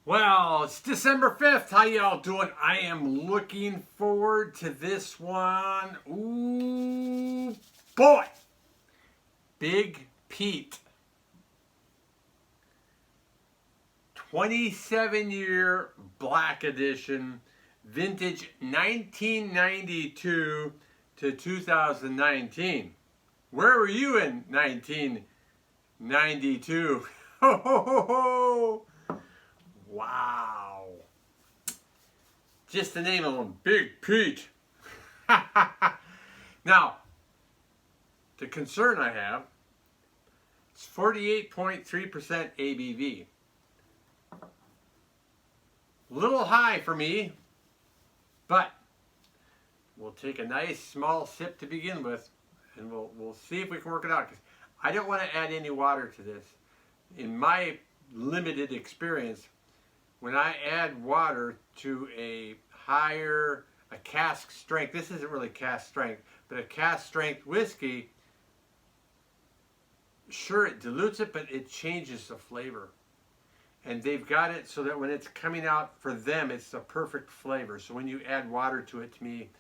Well, it's December 5th. How y'all doing? I am looking forward to this one. Ooh, boy. Big Peat. 27-year black edition. Vintage 1992 to 2019. Where were you in 1992? Ho, ho, ho, ho. Wow. Just the name of them, Big Peat. Now, the concern I have, it's 48.3% ABV. A little high for me, but we'll take a nice small sip to begin with, and we'll see if we can work it out. 'Cause I don't want to add any water to this. In my limited experience, when I add water to a cask strength, this isn't really cask strength, but a cask strength whiskey, sure, it dilutes it, but it changes the flavor. And they've got it so that when it's coming out for them, it's the perfect flavor. So when you add water to it, to me,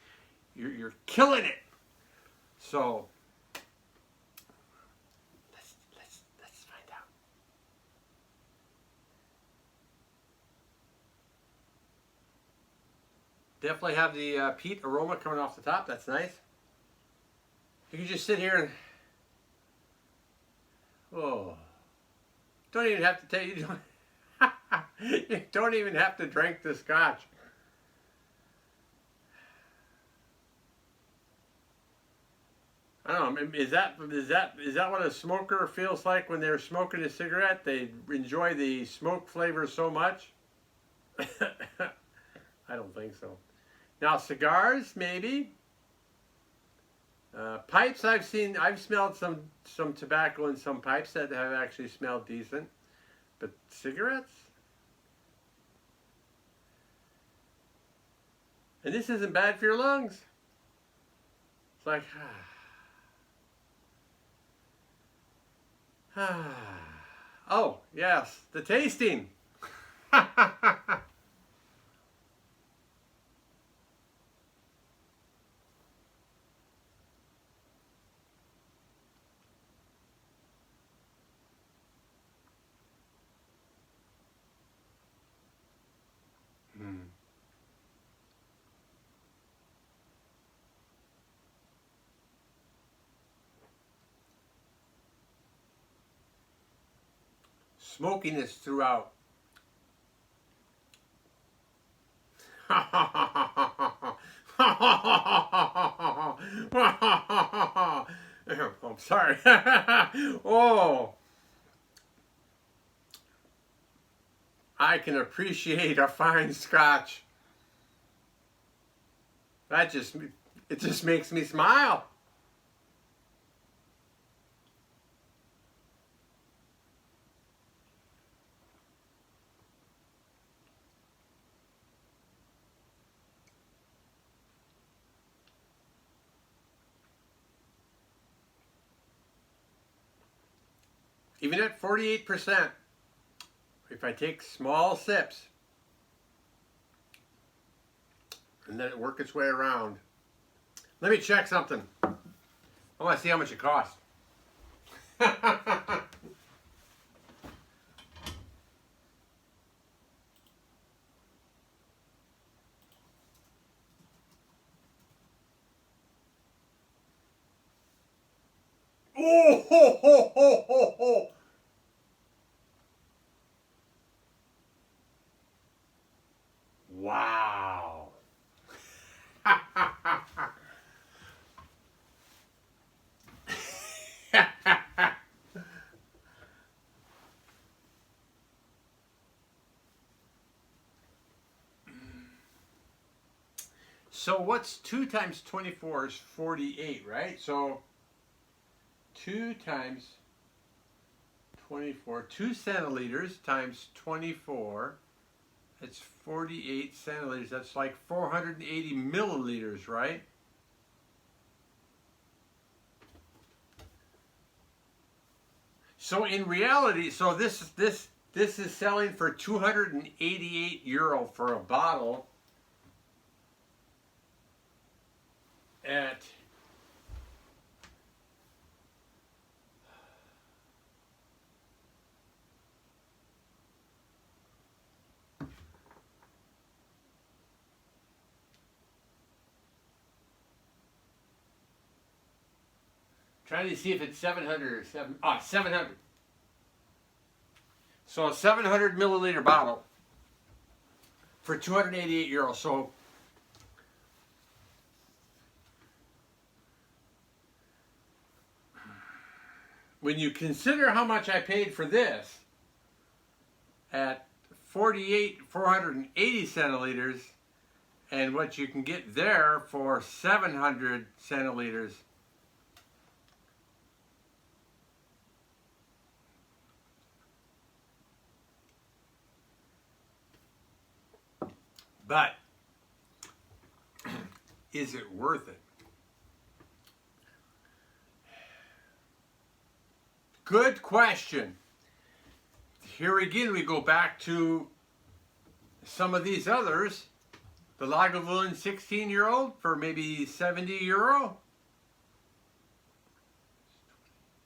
you're killing it. So let's find out. Definitely have the peat aroma coming off the top. That's nice. You can just sit here and don't even have to take. You don't even have to drink the scotch. I don't know. Is that what a smoker feels like when they're smoking a cigarette? They enjoy the smoke flavor so much. I don't think so. Now cigars, maybe. Pipes, I've smelled some tobacco in some pipes that have actually smelled decent. But cigarettes? And this isn't bad for your lungs. It's like, oh, yes, the tasting. Smokiness throughout. I'm sorry. Oh, I can appreciate a fine scotch. It just makes me smile. Even at 48%, if I take small sips and let it work its way around. Let me check something. I want to see how much it costs. Oh, ho, ho, ho, ho, ho. Wow. So what's 2 times 24 is 48, right? So 2 times 24, 2 centiliters times 24, it's 48 centiliters. That's like 480 milliliters, right? So in reality, so this This is selling for €288 for a bottle at trying to see if it's 700 or 700. So a 700 milliliter bottle for €288. So when you consider how much I paid for this at 480 centiliters and what you can get there for 700 centiliters, but is it worth it? Good question. Here again we go back to some of these others. The Lagavulin 16-year-old for maybe €70.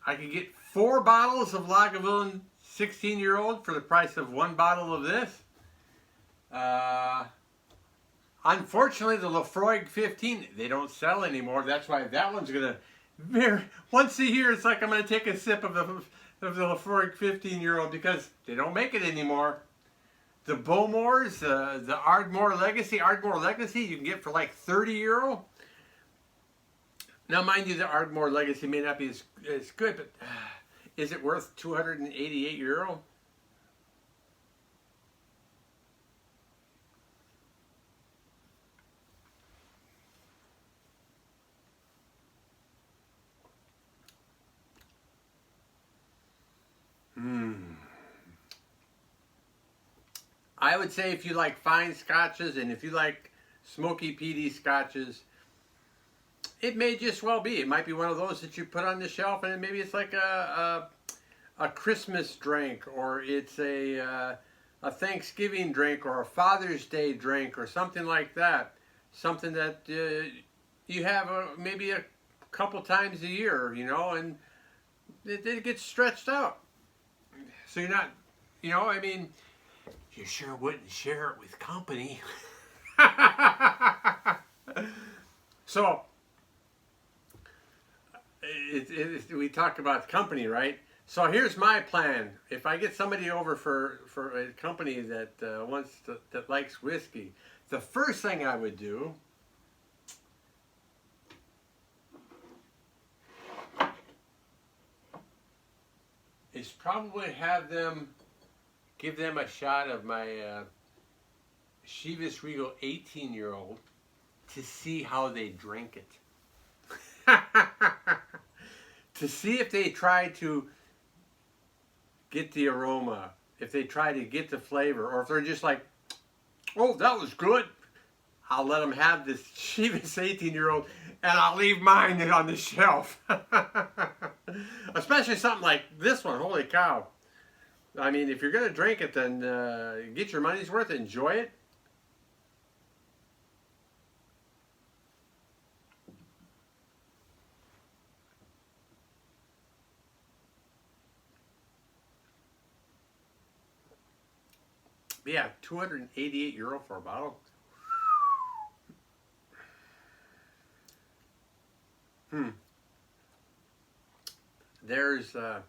I could get 4 bottles of Lagavulin 16-year-old for the price of 1 bottle of this. Unfortunately, the Laphroaig 15, they don't sell anymore. That's why that one's going to, once a year, it's like I'm going to take a sip of the Laphroaig 15-year-old because they don't make it anymore. The Bowmores, the Ardmore Legacy, you can get for like €30. Now, mind you, the Ardmore Legacy may not be as good, but is it worth €288? I would say if you like fine scotches and if you like smoky peaty scotches, it may just well be. It might be one of those that you put on the shelf and maybe it's like a Christmas drink, or it's a Thanksgiving drink, or a Father's Day drink, or something like that. Something that you have maybe a couple times a year, you know, and it gets stretched out. So you're not, you know, I mean, you sure wouldn't share it with company. So, we talk about company, right? So here's my plan. If I get somebody over for a company that that likes whiskey, the first thing I would do is probably give them a shot of my Chivas Regal 18-year-old to see how they drink it. To see if they try to get the aroma, if they try to get the flavor, or if they're just like, oh, that was good. I'll let them have this Chivas 18-year-old and I'll leave mine on the shelf. Especially something like this one, holy cow. I mean, if you're going to drink it, then get your money's worth, enjoy it. But yeah, €288 for a bottle. There's, I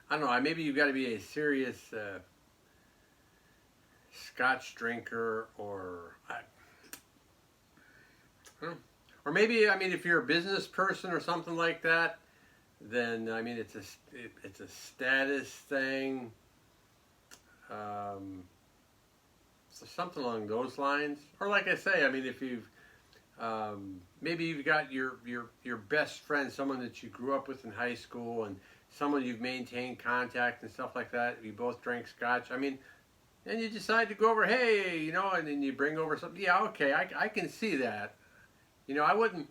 don't know, maybe you've got to be a serious Scotch drinker, or maybe, I mean, if you're a business person or something like that, then, I mean, it's a status thing. So something along those lines. Or like I say, I mean, if you've maybe you've got your best friend, someone that you grew up with in high school, and someone you've maintained contact and stuff like that. You both drink Scotch. I mean, and you decide to go over, hey, you know, and then you bring over something. Yeah, okay, I can see that. You know, I wouldn't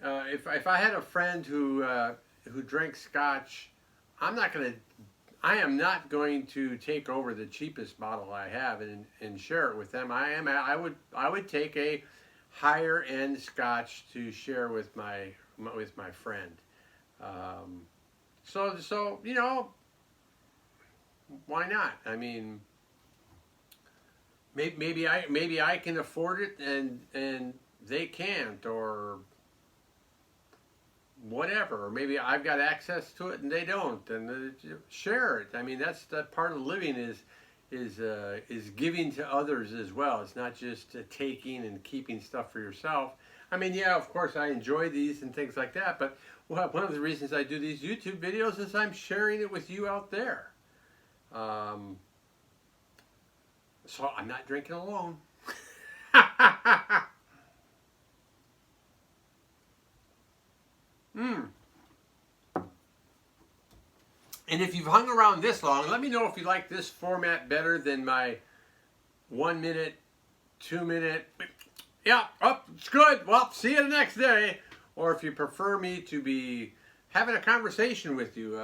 if I had a friend who drinks Scotch, I'm not gonna I am not going to take over the cheapest bottle I have and share it with them. I would take a higher end Scotch to share with my friend. So you know, why not? I mean, maybe I can afford it and they can't, or whatever, or maybe I've got access to it and they don't, and share it. I mean, that's that part of living is giving to others as well. It's not just taking and keeping stuff for yourself. I mean, yeah, of course I enjoy these and things like that, but one of the reasons I do these YouTube videos is I'm sharing it with you out there. So I'm not drinking alone. And if you've hung around this long, let me know if you like this format better than my 1 minute, 2 minute, yeah, oh, it's good, well, see you the next day. Or if you prefer me to be having a conversation with you,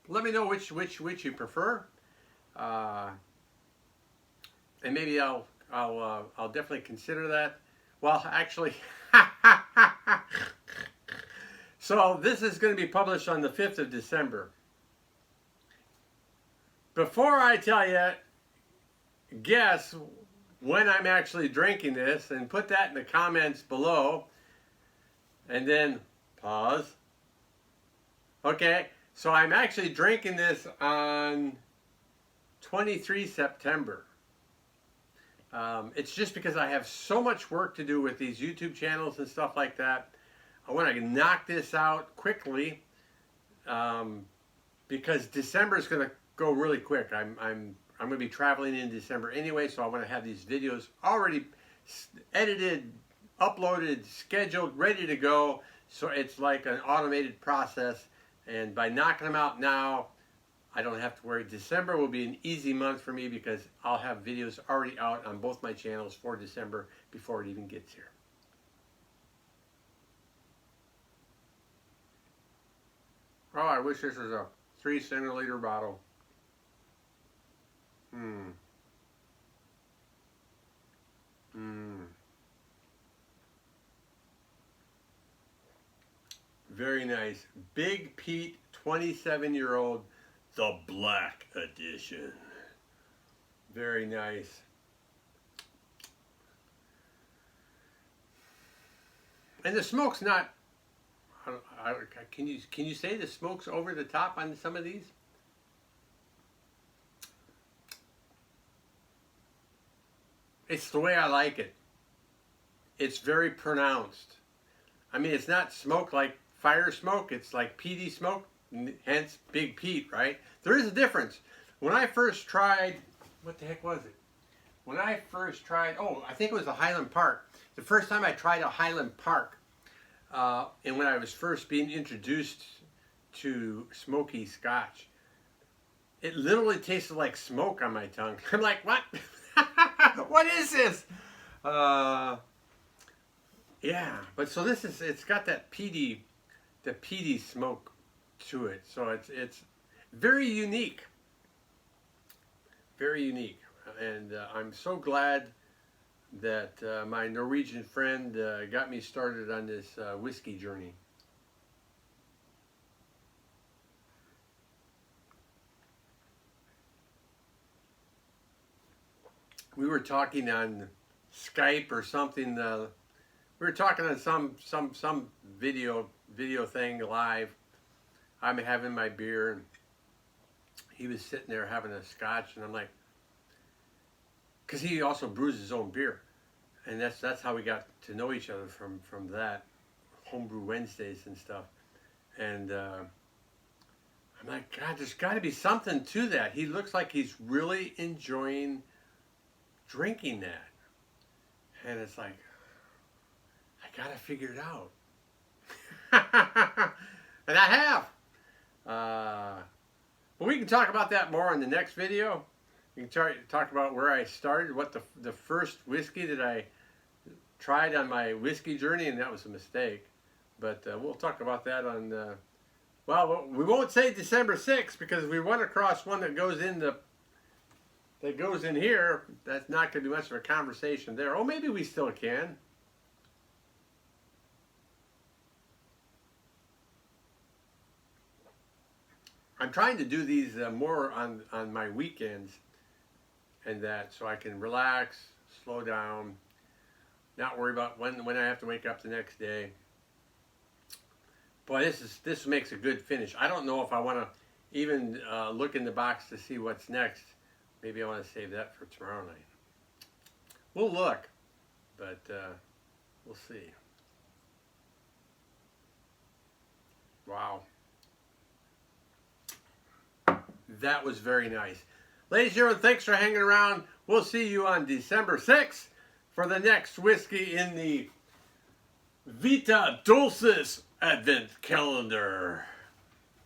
let me know which you prefer. And maybe I'll definitely consider that. Well, actually, so this is going to be published on the 5th of December. Before I tell you, guess when I'm actually drinking this, and put that in the comments below, and then pause. Okay, so I'm actually drinking this on 23 September. It's just because I have so much work to do with these YouTube channels and stuff like that. I want to knock this out quickly because December is going to go really quick. I'm going to be traveling in December anyway, so I want to have these videos already edited, uploaded, scheduled, ready to go. So it's like an automated process, and by knocking them out now, I don't have to worry. December will be an easy month for me because I'll have videos already out on both my channels for December before it even gets here. Oh, I wish this was a 3 centiliter bottle. Very nice. Big Peat, 27-year-old, the Black Edition. Very nice. And the smoke's not, can you say the smoke's over the top on some of these? It's the way I like it. It's very pronounced. I mean, it's not smoke like fire smoke. It's like peaty smoke, hence Big Peat, right? There is a difference. When I first tried, what the heck was it? When I first tried, oh, I think it was a Highland Park. The first time I tried a Highland Park, and when I was first being introduced to smoky Scotch, it literally tasted like smoke on my tongue. I'm like, what? What is this? Yeah, but so this is, it's got that peaty smoke to it. So it's very unique. Very unique. And I'm so glad that my Norwegian friend got me started on this whiskey journey. We were talking on Skype or something. We were talking on some video thing live. I'm having my beer, and he was sitting there having a Scotch, and I'm like, because he also brews his own beer, and that's how we got to know each other from that homebrew Wednesdays and stuff. And I'm like, God, there's got to be something to that. He looks like he's really enjoying drinking that, and it's like, I gotta figure it out. And I have. But we can talk about that more in the next video. We can talk about where I started, what the first whiskey that I tried on my whiskey journey, and that was a mistake. But we'll talk about that on Well, we won't say December 6th because we run across one that goes in here. That's not going to be much of a conversation there. Oh, maybe we still can. I'm trying to do these more on my weekends and that, so I can relax, slow down, not worry about when I have to wake up the next day. Boy, this makes a good finish. I don't know if I want to even look in the box to see what's next. Maybe I want to save that for tomorrow night. We'll look, but we'll see. Wow. That was very nice. Ladies and gentlemen, thanks for hanging around. We'll see you on December 6th for the next whiskey in the Vita Dulcis Advent Calendar.